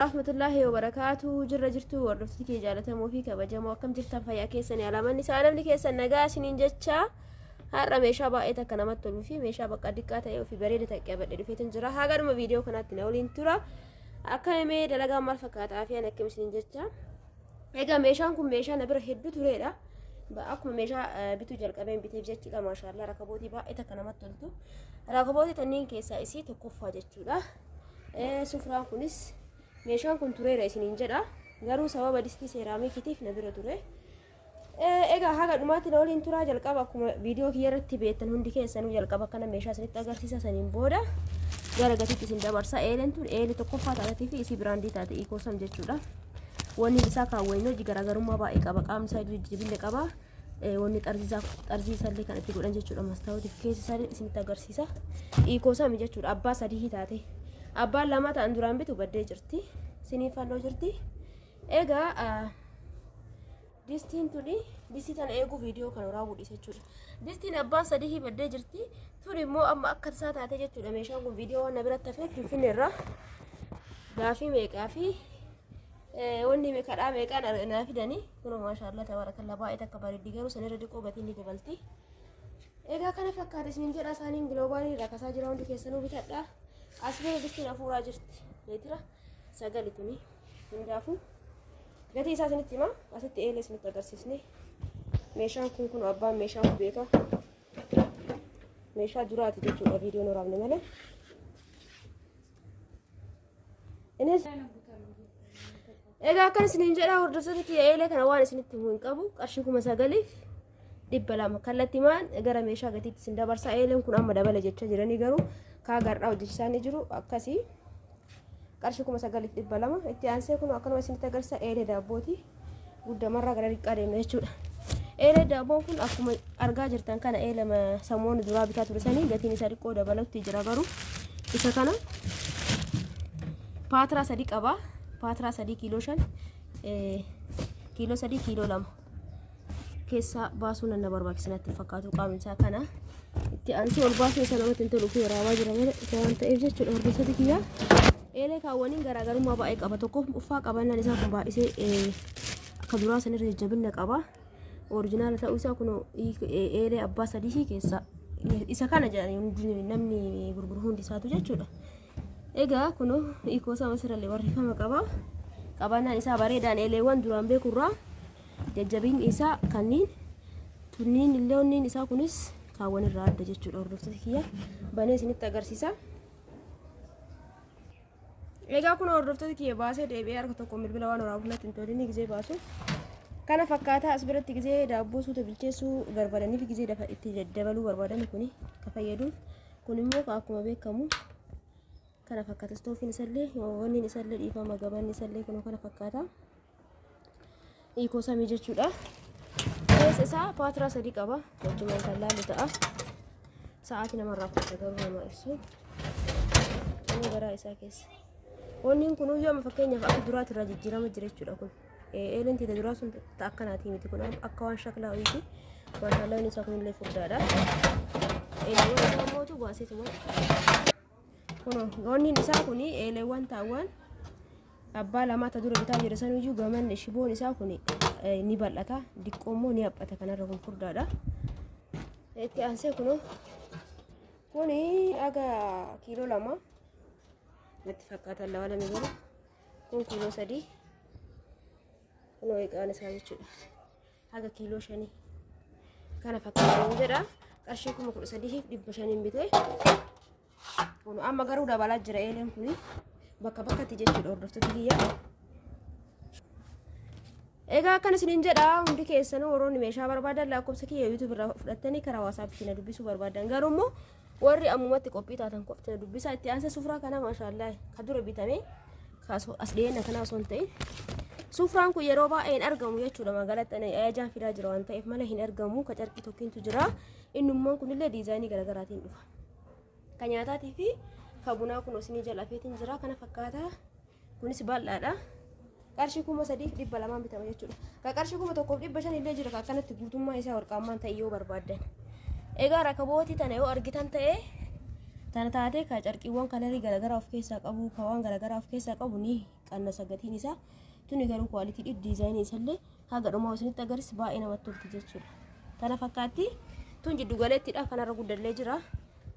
rahmatullahi wa barakatuh. Jirra jirtu wardofti kee jaalatamoo fi kabajamoo akkam jirtan fayyaa keessanii alaamanni isaa namni keessan nagaa isiniin jecha har'a meeshaa baay'ee takka namatti toluu fi meeshaa bakka diqqaa ta'ee ofii bareeda ta'e qabadhe dhufeetin jira. Hagaduma viidiyoo kanaatti na waliin tura. Akka himee dalagaa maal fakkaataa fi akkam isiniin jecha. Egaa meeshaan kun meeshaa na bira hedduu tureedha. Akkuma meeshaa bituu jalqabeen biteef jechuudha. Maashaallah rakabootii baay'ee takka namatti toltu. Rakabootii tanniin keessaa isii tokkoffaa jechuudha. Sufraan kunis meeshaan kun tureera isiniin jedha. Garuu sababa distii seeraamikiitiif na bira ture. Egaa haga dhumaatti na waliin turaa jalqaba akkuma viidiyoo kiyya irratti beektan hundi keessanuu jalqaba kana meeshaa isinitti agarsiisa saniin booda gara gatiitti isin dabarsa. Eeleen tun eelee tokkoffaa taatee fi isii biraandii taate Ecoosam jechuudha. Wanni isaa kaawwannoo garaagarummaa baay'ee qaba. Qaamni isaa jijjiirama qaba. Wanni xarzii isaallee kan itti godhan jechuudha. Mastaawootiif keessa isaa isinitti agarsiisa. Ecoosam jechuudha. Abbaa sadii taate. Abbaan lama ta'an duraan bitu baddee jirti. Siniin fannoo jirti. Egaa distiin tuni distii tana eeguu viidiyoo kana raawwadhiisa jechuudha. Distiin abbaan sadii baddee jirti. Tun immoo amma akka isaa taate jechuudha. Meeshaan kun viidiyoo waan na biratti hafee Finfinneerraa gaafii meeqaa fi wanni kadhaa meeqaan naa fidanii kun maashaallah tabarakallah baay'ee takka bareeddi garuu sanirra diqoo gatiin ni dabalti. Egaa kana fakkaata isiniin jedha isaaniin giloobaalii irraa kasaa jira hundi keessanuu bitadha. Asbee distiin afuuraa jirti. Meetira 9 tuni hundaafuu gatii isaa isinitti hima. Asitti eelee isinitti agarsiisne. Meeshaan kun abbaan meeshaan kun beeka. Meeshaa duraati jechuudha viidiyoon waraabne malee. Innis egaa akkan isiniin jedha hordoftoota eelee kana waan isinitti himuu hin qabu. Qarshii 9,200 kallattimaan gara meeshaa gatiitti isin dabarsa. Eeleen kun amma dabala jecha jiranii garuu kaagarraa hojjechisaa ni jiru akkasii. Qarshii 9,200 itti aansee kun akkanuma isinitti agarsiisa. Eelee daabbooti guddamarraa gara diqqaa deemna jechuudha. Eelee daabboon kun akkuma argaa jirtan kana eelee samoonni duraa bitaa ture sanii gatiin isaa xiqqoo dabalatti jira garuu isa kana paatiraa 3 qaba. Paatiraa 3 kiiloo 5 kiiloo 3 kiiloo 2 keessa baasuun na barbaachisanatti fakkaatu qaamni isaa kana. Itti aansee ol baasuu isa namatti hin tolu fi waraabaa jira malee waan ta'eef jechuudha hordoftoota kiyyaa. Eelee kaawwaniin garaagarummaa baay'ee qaba. Tokko uffaa qabannaan isaa kun baay'isee akka duraa sanirra jajjabina qaba. Orijinaala ta'uu isaa kun eelee abbaa sadii keessa isa kana jedhanii namni gurguru hundi isaatu jechuudha. Egaa kun Ecoosam asirrallee barreeffama qaba. Qabannaan isaa bareedaan eeleewwan duraan beekurraa jajjabinni isaa kanniin tunniin illee onniin isaa kunis kaawwan irraa adda jechuudha hordoftoota kiyya. Banee isinitti agarsiisa. Egaa kun hordoftoota kiyya baasee deebi'ee harka tokko bilbila waan waraabuuf hin tolini gizee baasu. Kana fakkaataa as biratti gizee daabboo suuta bilcheessuu barbaadaniif gizee itti dabaluu barbaadan kuni ka fayyaduuf. Kun immoo akkuma beekamu kana fakkaata. Stoofiin isallee wanni isallee dhiifama gabanni isallee kun kana fakkaata. Ecoosam jechuudha. Keessa isaa paatiraa 3 qaba. Wajjumaan kan laalu ta'a. Sa'aatii namarraa fudhata garuu nama ibsu. Inni garaa isaa keessa. Wanni kun yoo fakkeenyaaf akka duraatti irraa jijjiirama jira jechuudha kun. Eeleen tita duraa sun akkanaati miti kun akka waan shaklaa wayiiti. Maashaallah inni isaa kunillee furdaadha. Eeleewwan isaa mootu baaseetuma. Kun wanni isaa kuni eeleewwan taawwan abbaa lamaa dura bitaa jira sanuyyuu gamanni shiboon isaa kuni ni bal'ata. Diqqoommoo ni haphata kanarra kun furdaadha. Itti aansee kuni aga kiiloo 2 natti fakkaata lama garuu kun kiiloo 3 kun eegaan isaa jechuudha. Haga kiiloo 5 kana fakkaatan jedha. Qarshii 13,500 bitee kun amma garuu dabalaa jira eeleen kun bakka bakkatti jechuudha hordoftoota kiyya. Egaa akkan isiniin jedha hundi keessanuu warroonni meeshaa barbaadan lakkoofsa kiyya YouTube irraa fudhattanii karaa WhatsApp na dubbisuu barbaadan garuu immoo warri ammumatti qophii taatan qofti dubbisaa. Itti aansee sufraa kana maashaallah ka dura bitame as dhiyeenya kana osoo hin ta'in sufraan kun yeroo baay'ee hin argamu jechuudha. Magaalatti ajajaan fidaa jira waan ta'eef malee hin argamu. Ka carqii tokkiintu jira. Innummaan kunillee diizaayinii garaagaraatiin dhufa. Ka nyaataatii fi ka bunaa kun isinii jala feetiin jira. Kana fakkaata. Kunis bal'aadha. Qarshii 3,200 bitama jechuudha. Ka qarshii 1,500 illee jira. Ka akkanatti guutummaa isaa warqaamaan ta'e yoo barbaadan. Egaa rakabootii tana yoo argitan ta'e tana taatee ka carqiiwwan kalarii garagaraa of keessaa qabu, ka waan garagaraa of keessaa qabu ni qannasa gatiin isaa. Tuni garuu quality dizaayinii isallee haga dhumaa isinitti agarsiis baay'ee namatti tolti jechuudha. Tana fakkaatti tun jiddu galeettidha kanarra guddallee jira.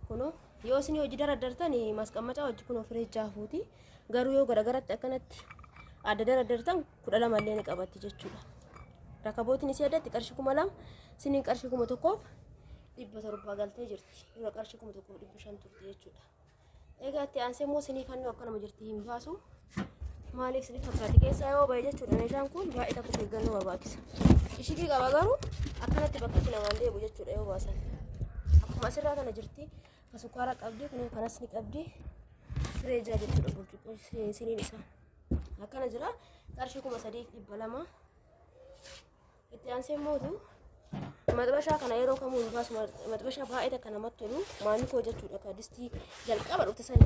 Kunoo yoo isin hojii dardartan masqammaca hojii kunoo fireejaa fuuti. Garuu yoo garagaratti akkanatti adda dardartan 12 illee ni qabatti jechuudha. Rakabootiin isii addatti qarshii 2000 siniin qarshii 1000 170 galtee jirti. Dura qarshii 1500 turte jechuudha. Egaa itti aansee immoo sinii fannoo akkanuma jirti hin baasu. Maaliif sinii fakkaate keessaa yoo bahe jechuudha. Meeshaan kun baay'ee takka eeggannoo barbaachisa. Ishii qaba garuu akkanatti bakka itti namaan deebu jechuudha yoo baasan. Akkuma asirraa kana jirti. Sukkaara qabdi kun kanas ni qabdi. Fireejaa jechuudha burcuqqoo siniin isaa. Akkana jira. Qarshii 3200. Itti aansee mootu maxbashaa kana yeroo kamuu hin baasu. Maxbashaa baay'ee takka namatti tolu. Maamii koo jechuudha ka distii jalqaba dhufte sani.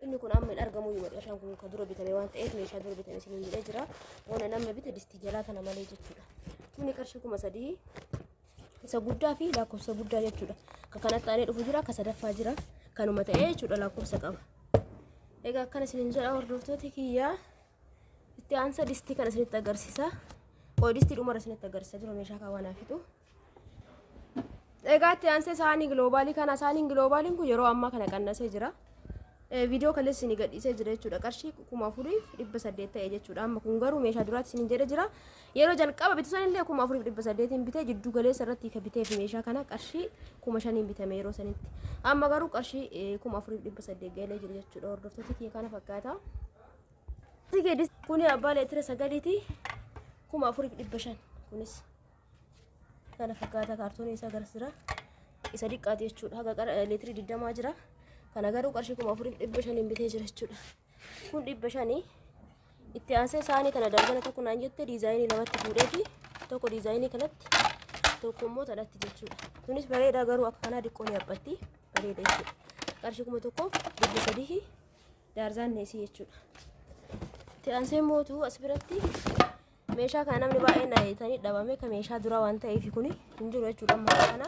Inni kun amma hin argamu maxbashaan kun ka dura bitame waan ta'eef meeshaa dura bitame siniin jedhee jira. Waan nama bite distii jalaa kana malee jechuudha. Kuni qarshii 3000 isa guddaa fi lakkoofsa guddaa jechuudha. Ka kanatti aanee dhufu jira, ka sadaffaa jira. Kanuma ta'ee jechuudha lakkoofsa qaba. Egaa akkana isiniin jedha hordoftoota kiyyaa. Itti aansa distii kana isinitti agarsiisa. Distii dhumara isinitti agarsiisa jiru meeshaa kaawwanaa fitu. Egaa itti aansee saanii giloobaalii kana saaniin giloobaaliin kun yeroo ammaa kana qannasee jira. Viidiyoo kalees isin gadhiisee jira jechuudha. Qarshii 4800 ta'e jechuudha. Amma kun garuu meeshaa duraatti isin jedhe jira. Yeroo jalqaba bitu sanillee 4800 bitee jiddu galeessa irratti ka bitee fi meeshaa kana qarshii 5000 bitame yeroo sanitti. Amma garuu qarshii 4800 galee jiru jechuudha. Hordoftoota kiyya kana fakkaata. Kuni abbaa leetira 9ti 4500 kunis kana fakkaata kaartoonii isaa garasiira. Isa diqqaati jechuudha. Haga leetiri 20 jira. Kana garuu qarshii 4500 bitee jira jechuudha. Kun 500 itti aansee saanii kana darbana tokko naan jette diizaayinii lamatti fuudhee fi tokko diizaayinii kanatti tokko immoo tanatti jechuudha. Kunis bareedaa garuu akka kanaa diqqoo ni haphatti bareeda jechuudha. Qarshii 1300 daarzaan neesii jechuudha. Itti aansee mootuu as biratti meeshaa kana namni baay'een dhaayetanii dhabame ka meeshaa dura waan ta'eef kuni hin jiru jechuudha. Amma kana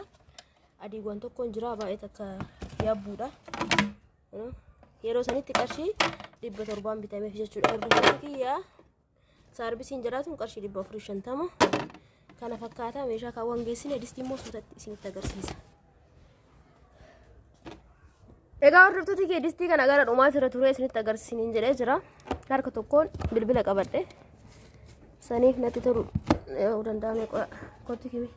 adiiwwan tokkoon jira baay'ee takka yaabbuudha. Yeroo sanitti qarshii 700 bitameef jechuudha. Hordoftoota kiyyaa saarbisiin jiraatuun qarshii 450 kana fakkaata. Meeshaa kaawwan geessine distii immoo suutatti isinitti agarsiisa. Egaa hordoftoota kiyya distii kana gara dhumaa irra ture isinitti agarsiisaniin jedhee jira. Harka tokkoon bilbila qabadhe saniif natti tolu danda'ame kottu kimi.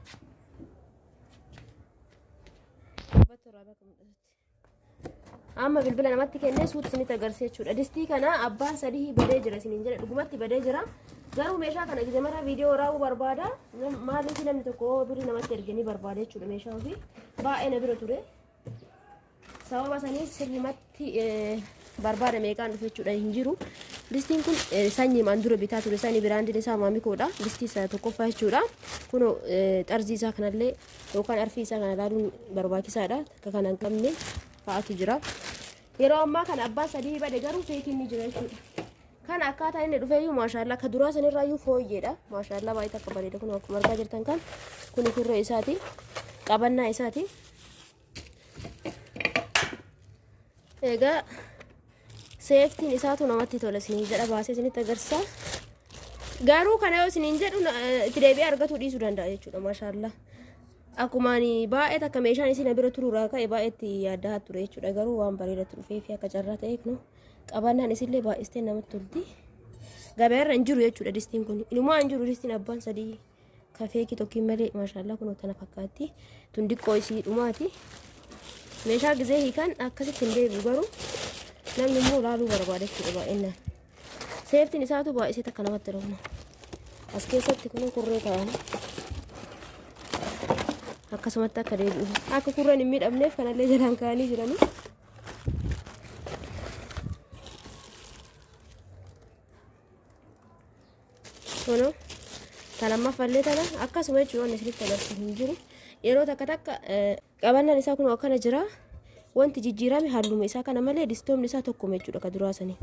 Amma bilbila namatti kennee suutu isinitti agarsiisa jechuudha. Distii kana abbaan sadii badee jira isiniin jedhe dhugumatti badee jira. Garuu meeshaa kana gizee mara viidiyoo waraabuu barbaada. Maaliif namni tokko birrii namatti erganii barbaada jechuudha meeshaa ofii. Baay'ee na bira ture. Sababa saniif sirrimatti barbaada meeqaan dhufe jechuudha hin jiru. Distiin kun sanyii maan dura bitaa ture sanii biraandiin isaa maamikoodha. Distii isa tokkoffaa jechuudha. Kun xarzii isaa kanallee yookaan arfii isaa kana ilaaluun barbaachisaadha. Akka kana hin qabne fa'aatu jira. Yeroo ammaa kana abbaan sadii bade garuu feekiin ni jira jechuudha. Kana akkaataa inni dhufeeyyuu maashaallah akka duraa sanirraayyuu fooyyeedha. Maashaallah baay'ee takka bareeda kun akkuma argaa jirtan kan kun kurree isaati. Qabannaa isaati. Egaa seeftiin isaatu namatti tola isiniin jedha baasee isinitti agarsiisa. Garuu kana yoo isiniin jedhu itti deebi'ee argachuu dhiisuu danda'a jechuudha maashaallah. Akkuma baay'ee takka meeshaan isin bira turuurraa ka'e baay'ee itti yaaddaa ture jechuudha. Garuu waan bareedatti dhufee fi akka carraa ta'e kun qabannaan isillee baay'istee namatti tolti. Gabaarra hin jiru jechuudha distiin kun. Inumaa hin jiru distiin abbaan sadii kafeekii tokkiin malee maashaallah kun tana fakkaatti. Tun diqqoo isii dhumaati. Meeshaa gizee hiikan akkasitti hin deebi'u garuu namni immoo ilaaluu barbaada jechuudha baay'inaan. Seeftiin isaatu baay'isee takka namatti tola. As keessatti kun kurree kaa'anii akkasumatti akka deebi'u. Akka kurreen hin miidhamneef kanallee jalaan kaa'anii jiranii. Kunoo talammafallee tana akkasuma jechuudha waan isinitti agarsiisu hin jiru. Yeroo takka takka qabannaan isaa kun akkana jira. Wanti jijjiirame halluma isaa kana malee distoomni isaa tokkuma jechuudha ka duraa sanii.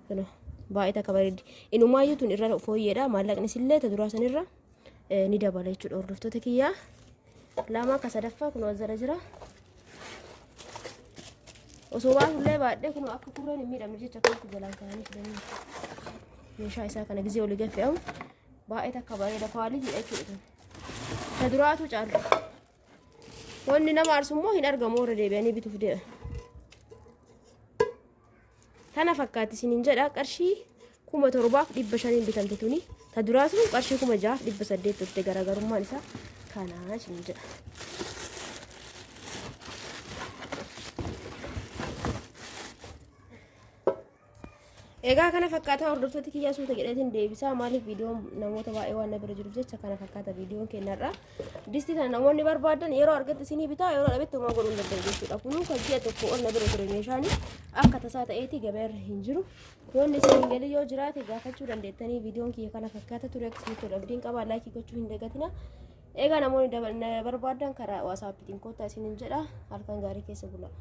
Kunoo baay'ee takka bareeddi. Inumaayyuu tun irra fooyyeedha. Maallaqni isillee ta duraa sanirra ni dabala jechuudha hordoftoota kiyyaa. Lama akka sadaffaa kun wazara jira. osoo baatullee baadhee kun akka kurreen hin miidhamne jecha akkatti jalaan kaa'anii fidanii meeshaa isaa kana gizee olii gaffe'amu baay'ee takka bareeda faalii jechuudha. Ta duraatu caalu wanni nama aarsu immoo hin argamu warra deebi'anii bituuf dee'a. Tana fakkaatti isiniin jedha qarshii 17,500 bitamte tuni. Ta duraatu qarshii 6,800 turte garaagarummaan isaa kana isiniin jedha. Egaa kana fakkaata hordoftoota kiyyaa suuta jedheetiin deebisaa maaliif viidiyoon namoota baay'ee waan na bira jiruuf jecha kana fakkaata viidiyoon kennarra. Distii kana namoonni barbaadan yeroo argatte isinii bitaa yeroo dhabetti homaa godhuu hin danda'u jechuudha. Kunuu kan ji'a tokko ol na bira ture meeshaan akka tasaa ta'eeti gabaarra hin jiru. Yoonni isin galii yoo jiraate gaafachuu dandeettanii viidiyoon kiyya kana fakkaata ture akkasitti abdiin qabaa laayikii gochuu hin dagatina. Egaa namoonni barbaadan karaa waasaappiitiin kottaa isiniin jedha halkan gaarii keessa bulaa.